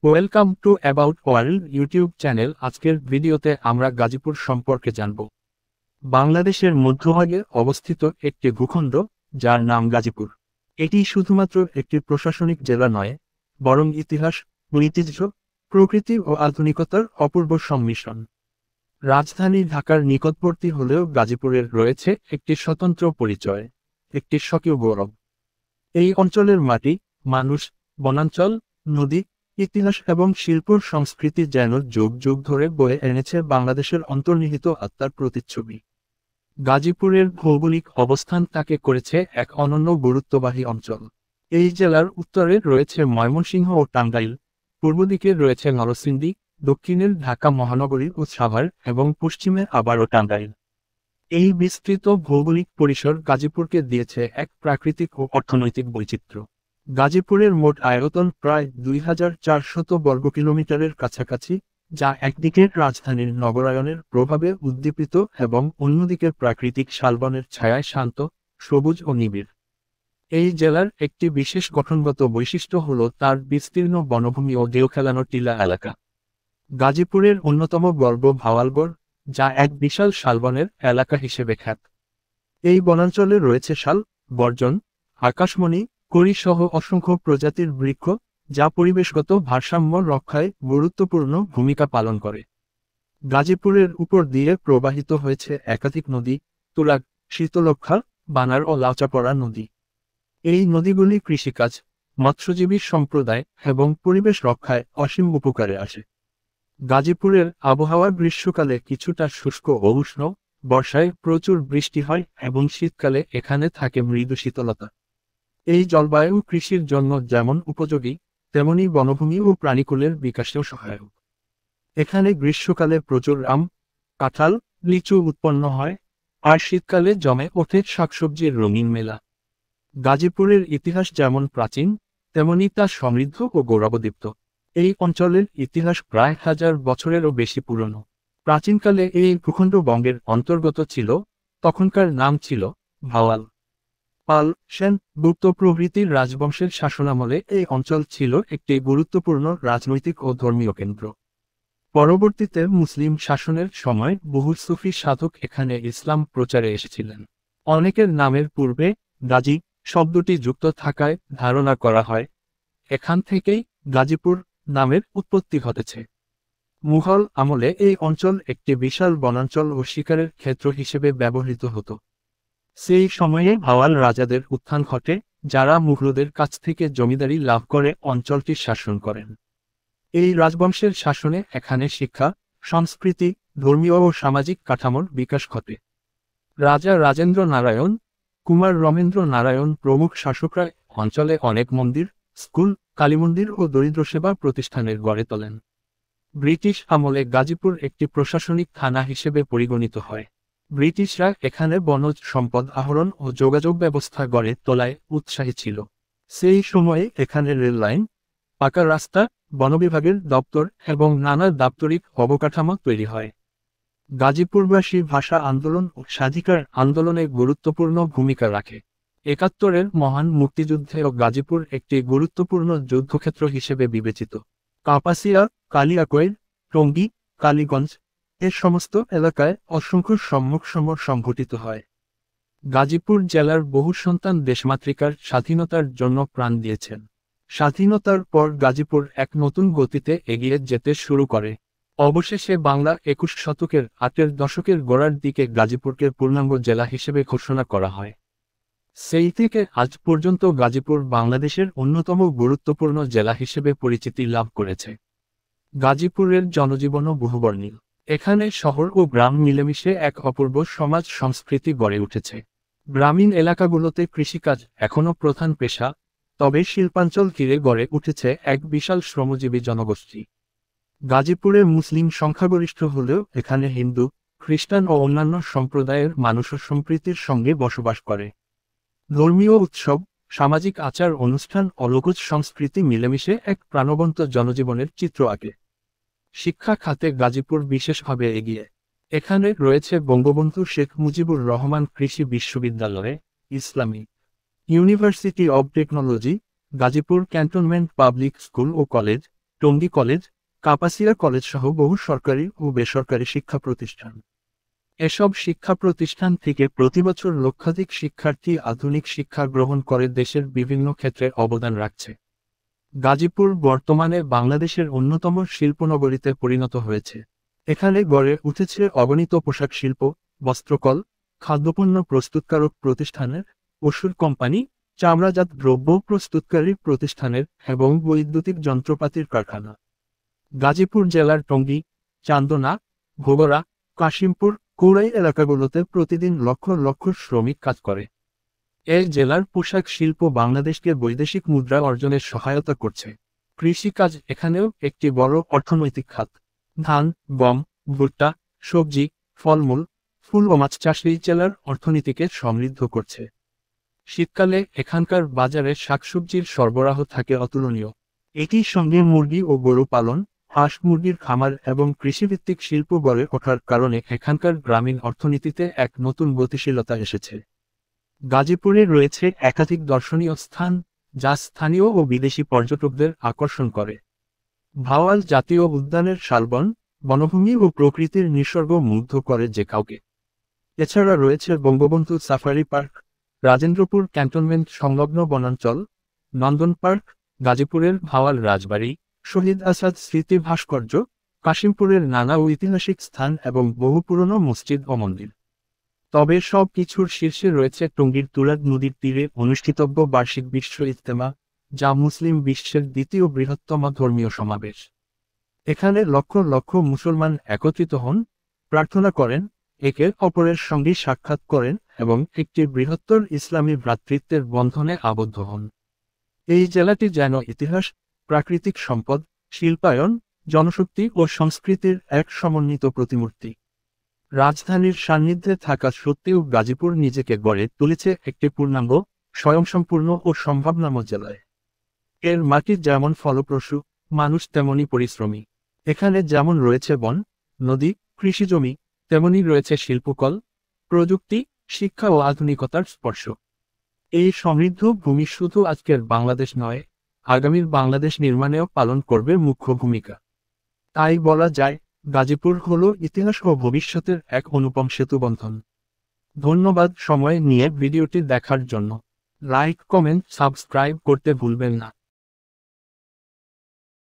Welcome to about world YouTube channel. আজকের ভিডিওতে আমরা গাজীপুর সম্পর্কে জানব। বাংলাদেশের মধ্যভাগে অবস্থিত একটি ভূখণ্ড যার নাম গাজীপুর। এটি শুধুমাত্র একটি প্রশাসনিক জেলা নয়, বরং ইতিহাস, ঐতিহ্য, প্রকৃতি ও আধুনিকতার অপূর্ব সংমিশ্রণ। রাজধানী ঢাকার নিকটবর্তী হলেও গাজীপুরের রয়েছে একটি স্বতন্ত্র পরিচয়, একটি স্বকীয় গৌরব। এই অঞ্চলের মাটি, মানুষ, বনাঞ্চল, নদী, ইতিহাস এবং শিল্প সংস্কৃতি যেন যুগ যুগ ধরে বয়ে এনেছে বাংলাদেশের অন্তর্নিহিত আত্মার প্রতিচ্ছবি। গাজীপুরের ভৌগোলিক অবস্থান তাকে করেছে এক অনন্য গুরুত্ববাহী অঞ্চল। এই জেলার উত্তরে রয়েছে ময়মনসিংহ ও টাঙ্গাইল, পূর্ব দিকে রয়েছে নরসিংদী, দক্ষিণের ঢাকা মহানগরী ও সাভার এবং পশ্চিমে আবারও টাঙ্গাইল। এই বিস্তৃত ভৌগোলিক পরিসর গাজীপুরকে দিয়েছে এক প্রাকৃতিক ও অর্থনৈতিক বৈচিত্র্য। গাজীপুরের মোট আয়তন প্রায় 2400 বর্গ কিলোমিটারের কাছাকাছি, যা একদিকে রাজধানীর নগরায়নের প্রভাবে উদ্দীপিত এবং অন্যদিকে প্রাকৃতিক শালবনের ছায়ায় শান্ত, সবুজ ও নিবিড়। এই জেলার একটি বিশেষ গঠনগত বৈশিষ্ট্য হল তার বিস্তীর্ণ বনভূমি ও ঢেউ খেলানো টিলা এলাকা। গাজীপুরের অন্যতম গর্ব ভাওয়ালগড়, যা এক বিশাল শালবনের এলাকা হিসেবে খ্যাত। এই বনাঞ্চলে রয়েছে শাল, গর্জন, আকাশমণি, কড়ি সহ অসংখ্য প্রজাতির বৃক্ষ, যা পরিবেশগত ভারসাম্য রক্ষায় গুরুত্বপূর্ণ ভূমিকা পালন করে। গাজীপুরের উপর দিয়ে প্রবাহিত হয়েছে একাধিক নদী, তুরাগ, শীতলক্ষ্যা, বানার ও লাউচাপড়া নদী। এই নদীগুলি কৃষিকাজ, মৎস্যজীবী সম্প্রদায় এবং পরিবেশ রক্ষায় অসীম উপকারে আসে। গাজীপুরের আবহাওয়া গ্রীষ্মকালে কিছুটা শুষ্ক ও উষ্ণ, বর্ষায় প্রচুর বৃষ্টি হয় এবং শীতকালে এখানে থাকে মৃদু শীতলতা। এই জলবায়ু কৃষির জন্য যেমন উপযোগী, তেমনি বনভূমি ও প্রাণীকুলের বিকাশেও সহায়ক। এখানে গ্রীষ্মকালে প্রচুর আম, কাঁঠাল, লিচু উৎপন্ন হয়, আর শীতকালে জমে ওঠে শাকসবজির রঙিন মেলা। গাজীপুরের ইতিহাস যেমন প্রাচীন, তেমনি তা সমৃদ্ধ ও গৌরবোদ্দীপ্ত। এই অঞ্চলের ইতিহাস প্রায় 1000 বছরেরও বেশি পুরনো। প্রাচীনকালে এই ভূখণ্ড বঙ্গের অন্তর্গত ছিল, তখনকার নাম ছিল ভাওয়াল। পাল, সেন, গুপ্ত প্রভৃতির রাজবংশের শাসনামলে এই অঞ্চল ছিল একটি গুরুত্বপূর্ণ রাজনৈতিক ও ধর্মীয় কেন্দ্র। পরবর্তীতে মুসলিম শাসনের সময় বহু সুফি সাধক এখানে ইসলাম প্রচারে এসেছিলেন। অনেকের নামের পূর্বে গাজী শব্দটি যুক্ত থাকায় ধারণা করা হয় এখান থেকেই গাজীপুর নামের উৎপত্তি ঘটেছে। মুঘল আমলে এই অঞ্চল একটি বিশাল বনাঞ্চল ও শিকারের ক্ষেত্র হিসেবে ব্যবহৃত হতো। সেই সময়ে ভাওয়াল রাজাদের উত্থান ঘটে, যারা মুঘলদের কাছ থেকে জমিদারি লাভ করে অঞ্চলটি শাসন করেন। এই রাজবংশের শাসনে এখানে শিক্ষা, সংস্কৃতি, ধর্মীয় ও সামাজিক কাঠামোর বিকাশ ঘটে। রাজা রাজেন্দ্র নারায়ণ, কুমার রমেন্দ্র নারায়ণ প্রমুখ শাসকরা অঞ্চলে অনেক মন্দির, স্কুল, কালীমন্দির ও দরিদ্র সেবা প্রতিষ্ঠানের গড়ে তোলেন। ব্রিটিশ আমলে গাজীপুর একটি প্রশাসনিক থানা হিসেবে পরিগণিত হয়। ব্রিটিশরা এখানে বনজ সম্পদ আহরণ ও যোগাযোগ ব্যবস্থা গড়ে তোলায় উৎসাহী ছিল। সেই সময়ে এখানে রেল লাইন, পাকা রাস্তা, বনবিভাগের দপ্তর এবং নানা দাপ্তরিক অবকাঠামো তৈরি হয়। গাজীপুরবাসী ভাষা আন্দোলন ও স্বাধিকার আন্দোলনে গুরুত্বপূর্ণ ভূমিকা রাখে। ৭১-এর মহান মুক্তিযুদ্ধেও গাজীপুর একটি গুরুত্বপূর্ণ যুদ্ধক্ষেত্র হিসেবে বিবেচিত। কাপাসিয়া, কালিয়াকৈর, টঙ্গী, কালীগঞ্জ এর সমস্ত এলাকায় অসংখ্য সম্মুখ সমর সংঘটিত হয়। গাজীপুর জেলার বহু সন্তান দেশমাতৃকার স্বাধীনতার জন্য প্রাণ দিয়েছেন। স্বাধীনতার পর গাজীপুর এক নতুন গতিতে এগিয়ে যেতে শুরু করে। অবশেষে বাংলা ২১ শতকের ৮-এর দশকের গোড়ার দিকে গাজীপুরকে পূর্ণাঙ্গ জেলা হিসেবে ঘোষণা করা হয়। সেই থেকে আজ পর্যন্ত গাজীপুর বাংলাদেশের অন্যতম গুরুত্বপূর্ণ জেলা হিসেবে পরিচিতি লাভ করেছে। গাজীপুরের জনজীবনও বহুবর্ণীল। এখানে শহর ও গ্রাম মিলেমিশে এক অপূর্ব সমাজ সংস্কৃতি গড়ে উঠেছে। গ্রামীণ এলাকাগুলোতে কৃষিকাজ এখনও প্রধান পেশা, তবে শিল্পাঞ্চল ঘিরে গড়ে উঠেছে এক বিশাল শ্রমজীবী জনগোষ্ঠী। গাজীপুরে মুসলিম সংখ্যাগরিষ্ঠ হলেও এখানে হিন্দু, খ্রিস্টান ও অন্যান্য সম্প্রদায়ের মানুষও সম্প্রীতির সঙ্গে বসবাস করে। ধর্মীয় উৎসব, সামাজিক আচার অনুষ্ঠান ও লোকজ সংস্কৃতি মিলেমিশে এক প্রাণবন্ত জনজীবনের চিত্র আঁকে। শিক্ষা খাতে গাজীপুর বিশেষভাবে এগিয়ে। এখানে রয়েছে বঙ্গবন্ধু শেখ মুজিবুর রহমান কৃষি বিশ্ববিদ্যালয়, Islami university of technology, Gazipur cantonment public school ও college, Tongi college, Kapasia college সহ বহু সরকারি ও বেসরকারি শিক্ষা প্রতিষ্ঠান। এসব শিক্ষা প্রতিষ্ঠান থেকে প্রতিবছর লক্ষাধিক শিক্ষার্থী আধুনিক শিক্ষা গ্রহণ করে দেশের বিভিন্ন ক্ষেত্রে অবদান রাখছে। গাজীপুর বর্তমানে বাংলাদেশের অন্যতম শিল্পনগরীতে পরিণত হয়েছে। এখানে গড়ে উঠেছে অগণিত পোশাক শিল্প, বস্ত্রকল, খাদ্যপণ্য প্রস্তুতকারক প্রতিষ্ঠানের, ওষুধ কোম্পানি, চামড়াজাত দ্রব্য প্রস্তুতকারী প্রতিষ্ঠানের এবং বৈদ্যুতিক যন্ত্রপাতির কারখানা। গাজীপুর জেলার টঙ্গী, চান্দনা, ভোগড়া, কাশিমপুর, কৌড়াই এলাকাগুলোতে প্রতিদিন লক্ষ লক্ষ শ্রমিক কাজ করে। এই জেলার পোশাক শিল্প বাংলাদেশকে বৈদেশিক মুদ্রা অর্জনে সহায়তা করছে। কৃষিকাজ এখানেও একটি বড় অর্থনৈতিক খাত। ধান, গম, ভুট্টা, সবজি, ফলমূল, ফুল ও মাছ চাষ এই জেলার অর্থনীতিকে সমৃদ্ধ করছে। শীতকালে এখানকার বাজারে শাকসবজির সরবরাহ থাকে অতুলনীয়। এটির সঙ্গে মুরগি ও গরু পালন, হাঁস মুরগির খামার এবং কৃষিভিত্তিক শিল্প গড়ে ওঠার কারণে এখানকার গ্রামীণ অর্থনীতিতে এক নতুন গতিশীলতা এসেছে। গাজীপুরে রয়েছে একাধিক দর্শনীয় স্থান, যা স্থানীয় ও বিদেশি পর্যটকদের আকর্ষণ করে। ভাওয়াল জাতীয় উদ্যানের শালবন, বনভূমি ও প্রকৃতির নিসর্গ মুগ্ধ করে যে কাউকে। এছাড়া রয়েছে Bangabandhu safari park, Rajendrapur cantonment সংলগ্ন বনাঞ্চল, নন্দন পার্ক, গাজীপুরের ভাওয়াল রাজবাড়ি, শহীদ আসাদ স্মৃতি ভাস্কর্য, কাশিমপুরের নানা ঐতিহাসিক স্থান এবং বহু পুরনো মসজিদ ও মন্দির। তবে সব কিছুর শীর্ষে রয়েছে টঙ্গীর তুরাগ নদীর তীরে অনুষ্ঠিতব্য বার্ষিক বিশ্ব ইজতেমা, যা মুসলিম বিশ্বের দ্বিতীয় বৃহত্তম ধর্মীয় সমাবেশ। এখানে লক্ষ লক্ষ মুসলমান একত্রিত হন, প্রার্থনা করেন, একে অপরের সঙ্গে সাক্ষাৎ করেন এবং একটি বৃহত্তর ইসলামী ভ্রাতৃত্বের বন্ধনে আবদ্ধ হন। এই জেলাটি যেন ইতিহাস, প্রাকৃতিক সম্পদ, শিল্পায়ন, জনশক্তি ও সংস্কৃতির এক সমন্বিত প্রতিমূর্তি। রাজধানীর সান্নিধ্যে থাকা সত্ত্বেও গাজীপুর নিজেকে গড়ে তুলেছে একটি পূর্ণাঙ্গ, স্বয়ংসম্পূর্ণ ও সম্ভাবনাময় জেলায়। এর মাটি যেমন ফলপ্রসূ, মানুষ তেমনি পরিশ্রমী। এখানে যেমন রয়েছে বন, নদী, কৃষিজমি, তেমনি রয়েছে শিল্পকল, প্রযুক্তি, শিক্ষা ও আধুনিকতার স্পর্শ। এই সমৃদ্ধ ভূমি শুধু আজকের বাংলাদেশ নয়, আগামীর বাংলাদেশ নির্মাণেও পালন করবে মুখ্য ভূমিকা। তাই বলা যায়, গাজীপুর হল ইতিহাস ও ভবিষ্যতের এক অনুপম সেতুবন্ধন। ধন্যবাদ সময় নিয়ে ভিডিওটি দেখার জন্য। লাইক, কমেন্ট, সাবস্ক্রাইব করতে ভুলবেন না।